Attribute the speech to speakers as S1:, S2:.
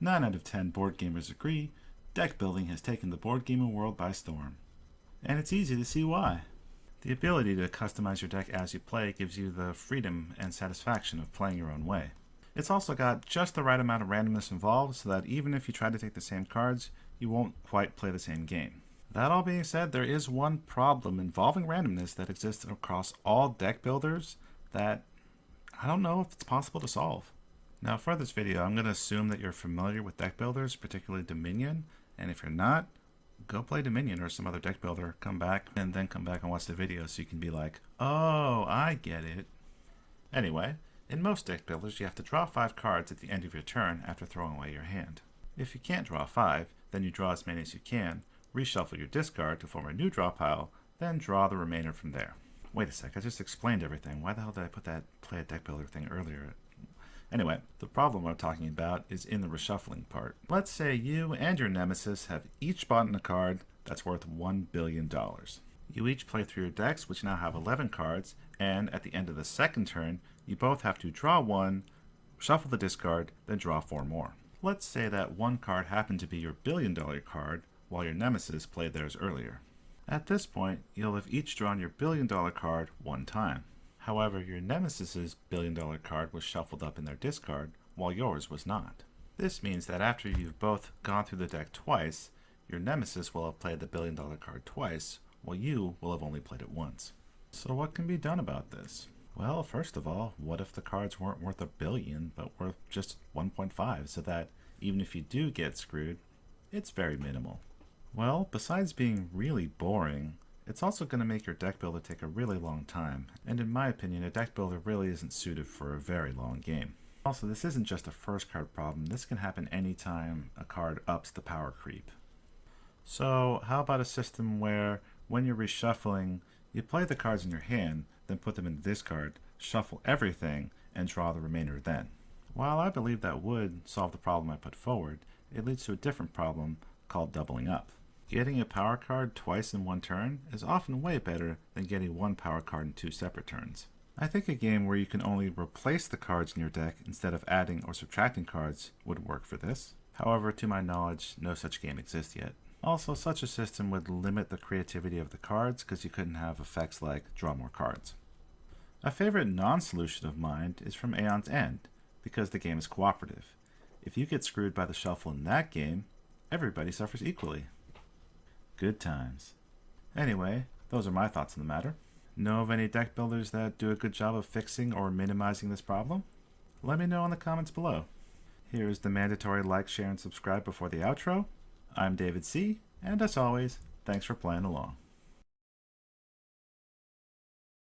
S1: 9 out of 10 board gamers agree deck building has taken the board gaming world by storm. And it's easy to see why. The ability to customize your deck as you play gives you the freedom and satisfaction of playing your own way. It's also got just the right amount of randomness involved so that even if you try to take the same cards, you won't quite play the same game. That all being said, there is one problem involving randomness that exists across all deck builders that I don't know if it's possible to solve. Now for this video, I'm going to assume that you're familiar with deck builders, particularly Dominion, and if you're not, go play Dominion or some other deck builder, come back, and then come back and watch the video so you can be like, oh, I get it. Anyway, in most deck builders, you have to draw 5 cards at the end of your turn after throwing away your hand. If you can't draw 5, then you draw as many as you can, reshuffle your discard to form a new draw pile, then draw the remainder from there. Wait a sec, I just explained everything. Why the hell did I put that play a deck builder thing earlier? Anyway, the problem I'm talking about is in the reshuffling part. Let's say you and your nemesis have each bought a card that's worth $1 billion. You each play through your decks, which now have 11 cards, and at the end of the second turn, you both have to draw 1, shuffle the discard, then draw 4 more. Let's say that one card happened to be your $1 billion card, while your nemesis played theirs earlier. At this point, you'll have each drawn your $1 billion card 1 time. However, your nemesis's $1 billion card was shuffled up in their discard, while yours was not. This means that after you've both gone through the deck twice, your nemesis will have played the $1 billion card twice, while you will have only played it once. So what can be done about this? Well, first of all, what if the cards weren't worth $1 billion, but worth just 1.5, so that even if you do get screwed, it's very minimal? Well, besides being really boring, it's also going to make your deck builder take a really long time, and in my opinion, a deck builder really isn't suited for a very long game. Also, this isn't just a first card problem, this can happen anytime a card ups the power creep. So, how about a system where, when you're reshuffling, you play the cards in your hand, then put them in the discard, shuffle everything, and draw the remainder then? While I believe that would solve the problem I put forward, it leads to a different problem called doubling up. Getting a power card twice in one turn is often way better than getting one power card in 2 separate turns. I think a game where you can only replace the cards in your deck instead of adding or subtracting cards would work for this. However, to my knowledge, no such game exists yet. Also, such a system would limit the creativity of the cards because you couldn't have effects like draw more cards. A favorite non-solution of mine is from Aeon's End, because the game is cooperative. If you get screwed by the shuffle in that game, everybody suffers equally. Good times. Anyway, those are my thoughts on the matter. Know of any deck builders that do a good job of fixing or minimizing this problem? Let me know in the comments below. Here's the mandatory like, share, and subscribe before the outro. I'm David C., and as always, thanks for playing along.